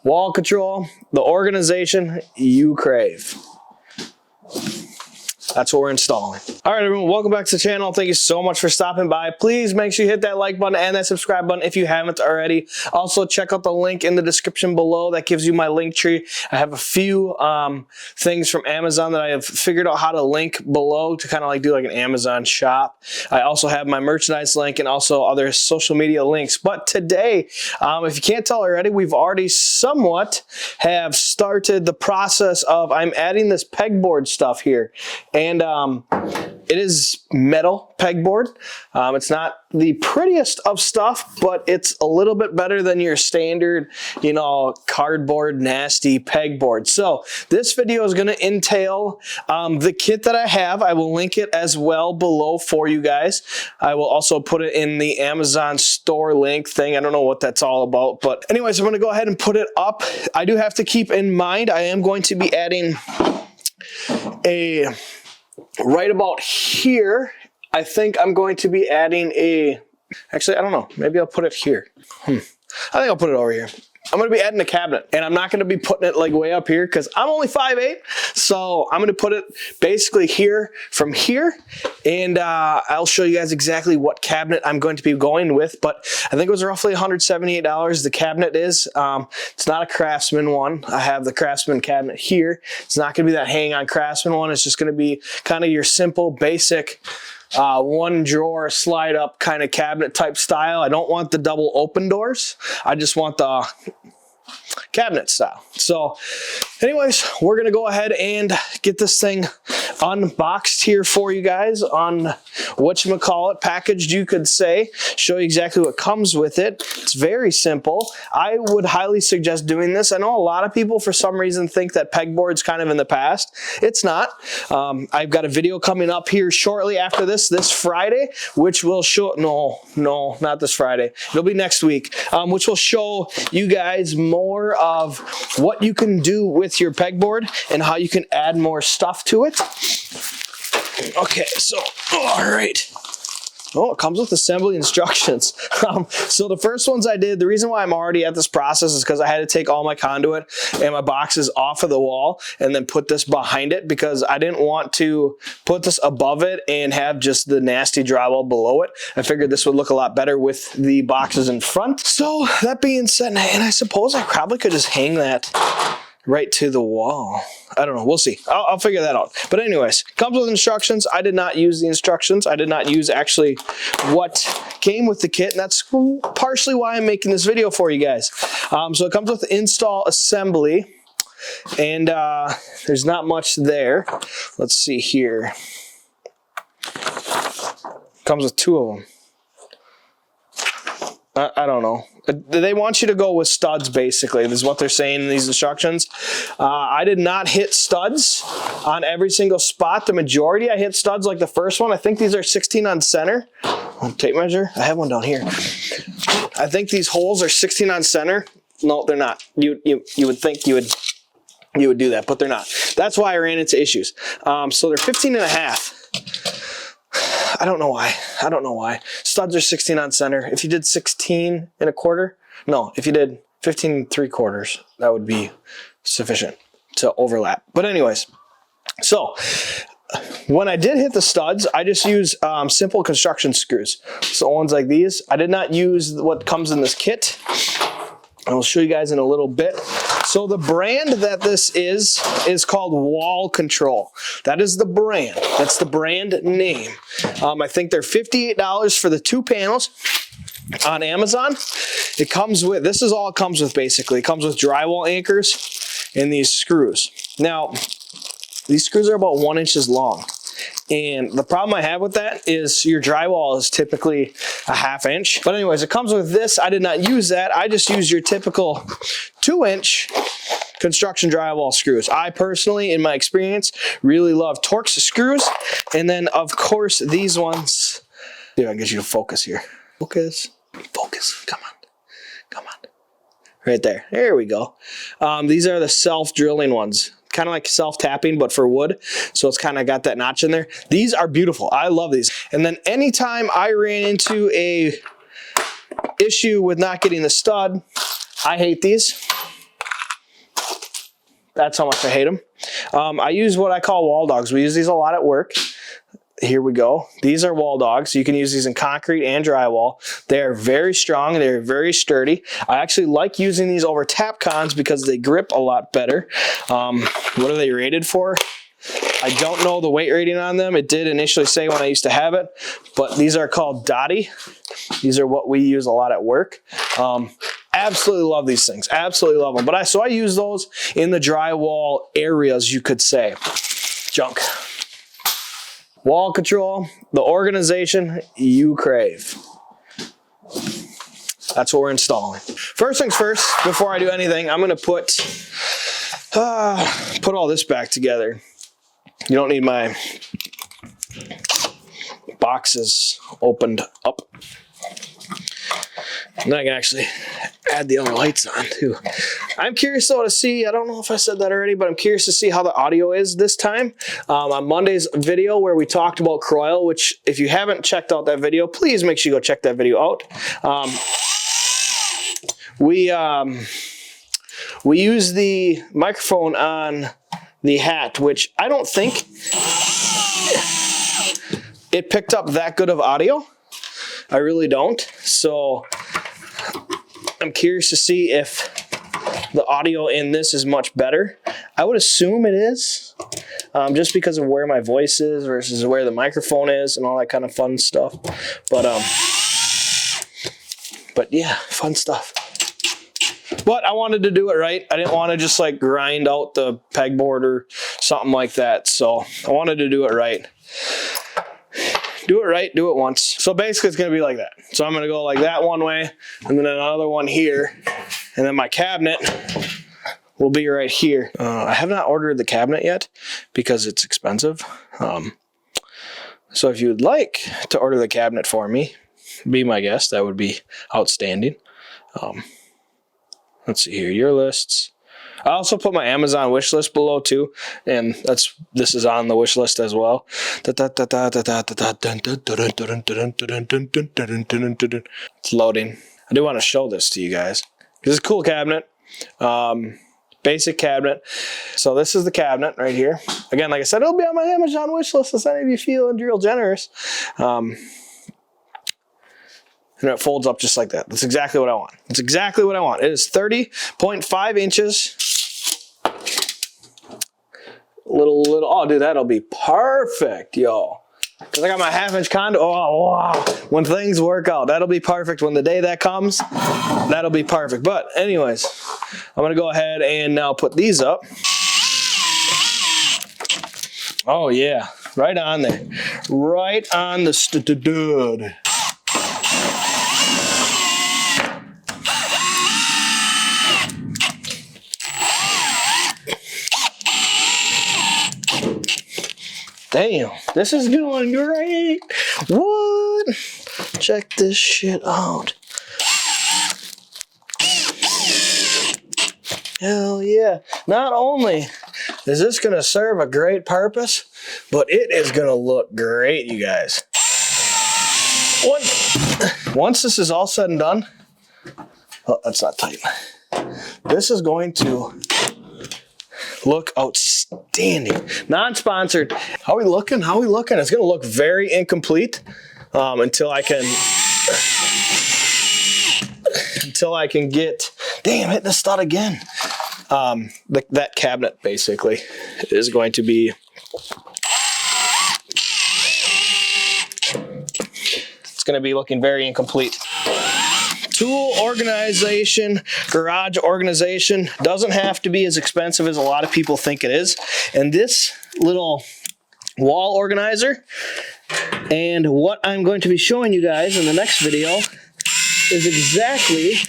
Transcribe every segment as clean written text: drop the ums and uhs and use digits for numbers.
wall control, the organization you crave. That's what we're installing. All right, everyone, welcome back to the channel. Thank you so much for stopping by. Please make sure you hit that like button and that subscribe button if you haven't already. Also, check out the link in the description below. That gives you my link tree. I have a few things from Amazon that I have figured out how to link below to kind of like do like an Amazon shop. I also have my merchandise link and also other social media links. But today, if you can't tell already, we've already somewhat have started the process of I'm adding this pegboard stuff here. And it is metal pegboard. It's not the prettiest of stuff, but it's a little bit better than your standard, you know, cardboard, nasty pegboard. So this video is going to entail the kit that I have. I will link it as well below for you guys. I will also put it in the Amazon store link thing. I don't know what that's all about, but anyways, I'm going to go ahead and put it up. I do have to keep in mind I am going to be adding a right about here. I think I'm going to be adding a, actually, I don't know. Maybe I'll put it here. I think I'll put it over here. I'm going to be adding a cabinet, and I'm not going to be putting it like way up here because I'm only 5'8", so I'm going to put it basically here from here, and I'll show you guys exactly what cabinet I'm going to be going with, but I think it was roughly $178 the cabinet is. It's not a Craftsman one. I have the Craftsman cabinet here. It's not going to be that hang on Craftsman one. It's just going to be kind of your simple, basic, one drawer slide up kind of cabinet type style. I don't want the double open doors. I just want the cabinet style. So anyways, we're going to go ahead and get this thing unboxed here for you guys on whatchamacallit, packaged you could say, show you exactly what comes with it. It's very simple. I would highly suggest doing this. I know a lot of people for some reason think that pegboard's kind of in the past. It's not. I've got a video coming up here shortly after this Friday, which will show, no, not this Friday. It'll be next week, which will show you guys more of what you can do with your pegboard and how you can add more stuff to it. Okay, so, all right. Oh, it comes with assembly instructions. So the first ones I did, the reason why I'm already at this process is because I had to take all my conduit and my boxes off of the wall and then put this behind it because I didn't want to put this above it and have just the nasty drywall below it. I figured this would look a lot better with the boxes in front. So that being said, and I suppose I probably could just hang that right to the wall. I don't know. We'll see. I'll figure that out. But anyways, comes with instructions. I did not use the instructions. I did not use actually what came with the kit, and that's partially why I'm making this video for you guys. So it comes with install assembly, and there's not much there. Let's see here. Comes with two of them. I don't know. They want you to go with studs, basically. This is what they're saying in these instructions. I did not hit studs on every single spot. The majority I hit studs like the first one. I think these are 16 on center. Tape measure. I have one down here. I think these holes are 16 on center. No, they're not. You would think you would do that, but they're not. That's why I ran into issues. So they're 15 and a half. I don't know why. I don't know why. Studs are 16 on center. If you did 16 and a quarter, no, if you did 15 and 3/4, that would be sufficient to overlap. But anyways, so when I did hit the studs, I just use simple construction screws. So ones like these. I did not use what comes in this kit. I will show you guys in a little bit. So the brand that this is called Wall Control. That is the brand. That's the brand name. I think they're $58 for the 2 panels on Amazon. It comes with, this is all it comes with basically. It comes with drywall anchors and these screws. Now, these screws are about 1 inch long. And the problem I have with that is your drywall is typically a 1/2 inch. But anyways, it comes with this. I did not use that. I just use your typical 2-inch construction drywall screws. I personally, in my experience, really love Torx screws. And then, of course, these ones. Dude, I can get you to focus here. Focus. Focus. Come on. Come on. Right there. There we go. These are the self-drilling ones. Kind of like self-tapping, but for wood. So it's kind of got that notch in there. These are beautiful. I love these. And then anytime I ran into a issue with not getting the stud, I hate these. That's how much I hate them. I use what I call wall dogs. We use these a lot at work. Here we go. These are wall dogs. You can use these in concrete and drywall. They're very strong. They're very sturdy. I actually like using these over Tapcons because they grip a lot better. What are they rated for? I don't know the weight rating on them. It did initially say when I used to have it, but these are called Dottie. These are what we use a lot at work. Absolutely love these things. Absolutely love them. But so I use those in the drywall areas, you could say. Junk. Wall control, the organization you crave. That's what we're installing. First things first, before I do anything, I'm gonna put all this back together. You don't need my boxes opened up. And then I can actually add the other lights on too. I'm curious though to see, I don't know if I said that already, but I'm curious to see how the audio is this time. On Monday's video where we talked about Croyle, which if you haven't checked out that video, please make sure you go check that video out. We use the microphone on the hat, which I don't think it picked up that good of audio. I really don't. So I'm curious to see if the audio in this is much better. I would assume it is, just because of where my voice is versus where the microphone is and all that kind of fun stuff. But yeah, fun stuff. But I wanted to do it right. I didn't want to just like grind out the pegboard or something like that. So I wanted to do it right. Do it right, do it once. So basically it's gonna be like that. So I'm gonna go like that one way and then another one here. And then my cabinet will be right here. I have not ordered the cabinet yet because it's expensive. So if you would like to order the cabinet for me, be my guest, that would be outstanding. Let's see here, your lists. I also put my Amazon wish list below too, and this is on the wish list as well. It's loading. I do want to show this to you guys. This is a cool cabinet, basic cabinet. So this is the cabinet right here. Again, like I said, it'll be on my Amazon wish list if any of you feel real generous. And it folds up just like that. That's exactly what I want. It's exactly what I want. It is 30.5 inches. Oh, dude, that'll be perfect, yo. Because I got my 1/2-inch condo. Oh, wow. When things work out, that'll be perfect. When the day that comes, that'll be perfect. But anyways, I'm going to go ahead and now put these up. Oh, yeah. Right on there. Right on the stud. Damn, this is going great. What? Check this shit out. Hell yeah. Not only is this going to serve a great purpose, but it is going to look great, you guys. Once this is all said and done, oh, that's not tight. This is going to look outstanding. Non-sponsored. How are we looking? How are we looking? It's going to look very incomplete until I can get, damn, hitting the stud again. That cabinet basically is going to be, it's going to be looking very incomplete. Tool organization, garage organization doesn't have to be as expensive as a lot of people think it is. And this little wall organizer and what I'm going to be showing you guys in the next video is exactly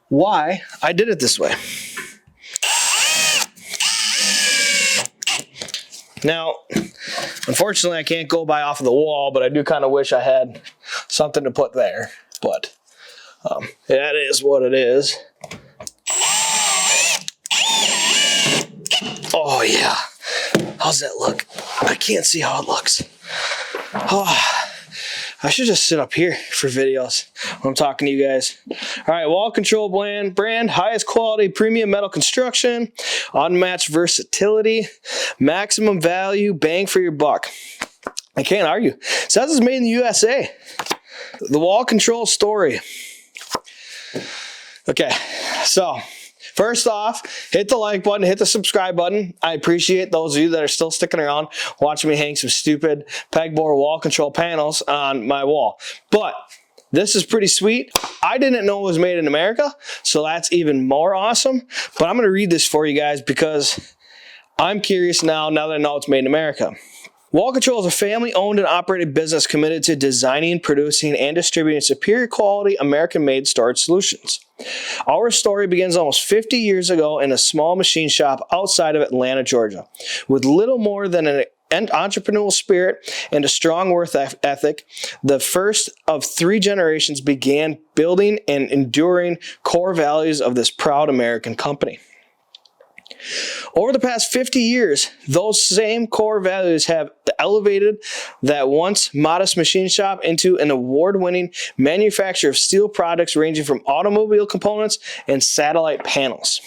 why I did it this way. Now, unfortunately, I can't go by off of the wall, but I do kind of wish I had something to put there. But that is what it is. Oh, yeah. How's that look? I can't see how it looks. Oh, I should just sit up here for videos when I'm talking to you guys. All right, wall control brand, highest quality, premium metal construction, unmatched versatility, maximum value, bang for your buck. I can't argue. It says it's made in the USA. The wall control story. Okay, so first off, hit the like button, hit the subscribe button. I appreciate those of you that are still sticking around watching me hang some stupid pegboard wall control panels on my wall. But this is pretty sweet. I didn't know it was made in America, so that's even more awesome. But I'm going to read this for you guys because I'm curious now that I know it's made in America. Wall Control is a family-owned and operated business committed to designing, producing, and distributing superior quality American-made storage solutions. Our story begins almost 50 years ago in a small machine shop outside of Atlanta, Georgia. With little more than an entrepreneurial spirit and a strong work ethic, the first of 3 generations began building and enduring core values of this proud American company. Over the past 50 years, those same core values have elevated that once modest machine shop into an award-winning manufacturer of steel products ranging from automobile components and satellite panels.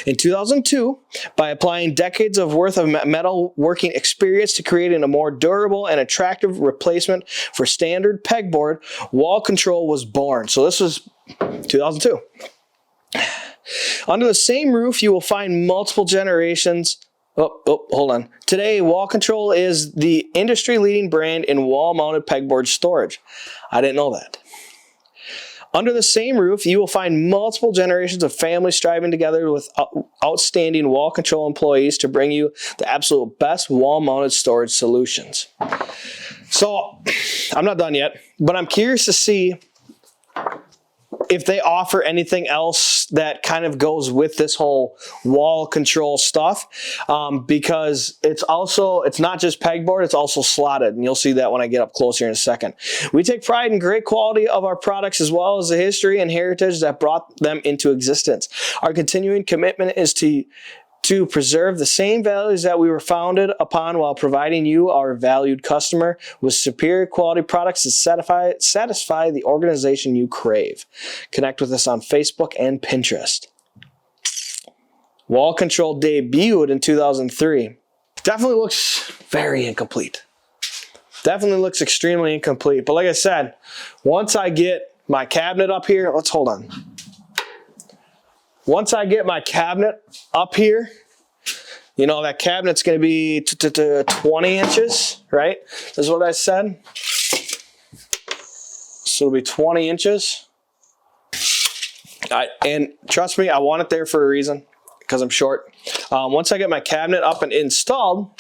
In 2002, by applying decades of worth of metal working experience to creating a more durable and attractive replacement for standard pegboard, Wall Control was born. So this was 2002. Under the same roof, you will find multiple generations. Hold on. Today, Wall Control is the industry-leading brand in wall-mounted pegboard storage. I didn't know that. Under the same roof, you will find multiple generations of families striving together with outstanding Wall Control employees to bring you the absolute best wall-mounted storage solutions. So, I'm not done yet, but I'm curious to see if they offer anything else that kind of goes with this whole wall control stuff, because it's not just pegboard, it's also slotted, and you'll see that when I get up closer in a second. We take pride in great quality of our products as well as the history and heritage that brought them into existence. Our continuing commitment is to preserve the same values that we were founded upon while providing you, our valued customer, with superior quality products that satisfy the organization you crave. Connect with us on Facebook and Pinterest. Wall Control debuted in 2003. Definitely looks very incomplete. Definitely looks extremely incomplete. But like I said, once I get my cabinet up here, hold on. Once I get my cabinet up here, you know, that cabinet's going to be 20 inches, right? This is what I said. So it'll be 20 inches. And trust me, I want it there for a reason, because I'm short. Once I get my cabinet up and installed,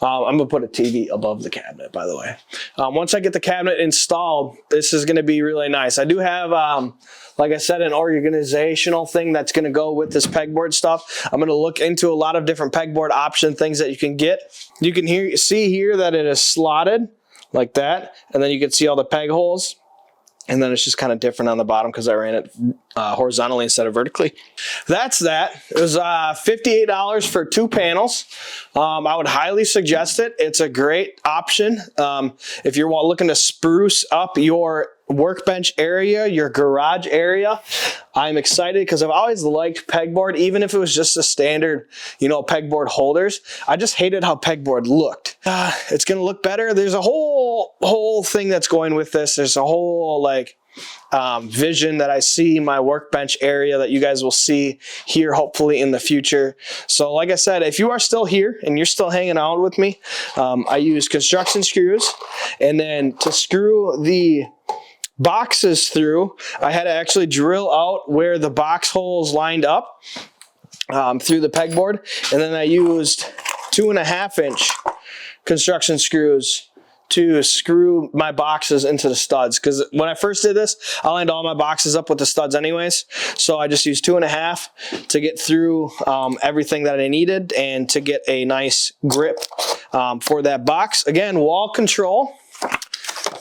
I'm going to put a TV above the cabinet, by the way. Once I get the cabinet installed, this is going to be really nice. I do have, like I said, an organizational thing that's going to go with this pegboard stuff. I'm going to look into a lot of different pegboard option things that you can get. You can see here that it is slotted like that, and then you can see all the peg holes. And then it's just kind of different on the bottom because I ran it horizontally instead of vertically. That's that. It was $58 for 2 panels. I would highly suggest it. It's a great option. If you're looking to spruce up your workbench area, your garage area, I'm excited because I've always liked pegboard, even if it was just a standard, you know, pegboard holders. I just hated how pegboard looked. It's going to look better. There's a whole thing that's going with this. There's a whole vision that I see in my workbench area that you guys will see here hopefully in the future. So like I said, if you are still here and you're still hanging out with me, I use construction screws, and then to screw the boxes through, I had to actually drill out where the box holes lined up through the pegboard, and then I used 2.5-inch construction screws to screw my boxes into the studs, because when I first did this, I lined all my boxes up with the studs anyways, so I just used 2.5 to get through everything that I needed and to get a nice grip for that box. Again, Wall Control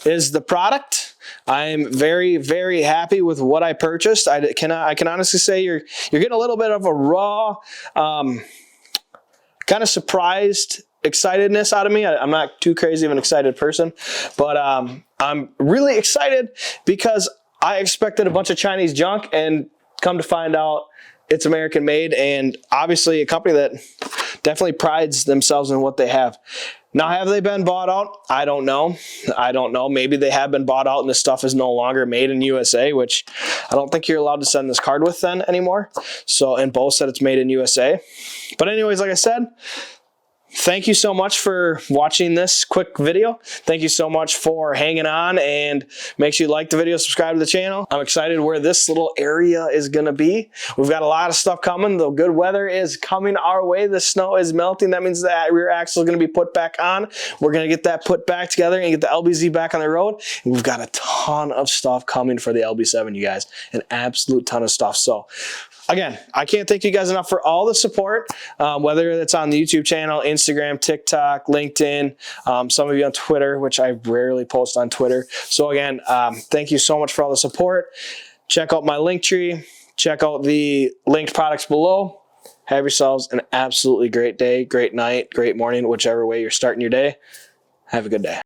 is the product. I'm very, very happy with what I purchased. I can honestly say you're getting a little bit of a raw, kind of surprised excitedness out of me. I'm not too crazy of an excited person, but I'm really excited because I expected a bunch of Chinese junk, and come to find out it's American made, and obviously a company that definitely prides themselves in what they have. Now, have they been bought out? I don't know. I don't know. Maybe they have been bought out and this stuff is no longer made in USA, which I don't think you're allowed to send this card with then anymore. So, and both said it's made in USA. But anyways, like I said, thank you so much for watching this quick video. Thank you so much for hanging on, and make sure you like the video, subscribe to the channel. I'm excited where this little area is going to be. We've got a lot of stuff coming. The good weather is coming our way. The snow is melting. That means that rear axle is going to be put back on. We're going to get that put back together and get the LBZ back on the road. And we've got a ton of stuff coming for the LB7, you guys. An absolute ton of stuff. So, again, I can't thank you guys enough for all the support, whether it's on the YouTube channel, Instagram, TikTok, LinkedIn, some of you on Twitter, which I rarely post on Twitter. So again, thank you so much for all the support. Check out my link tree. Check out the linked products below. Have yourselves an absolutely great day, great night, great morning, whichever way you're starting your day. Have a good day.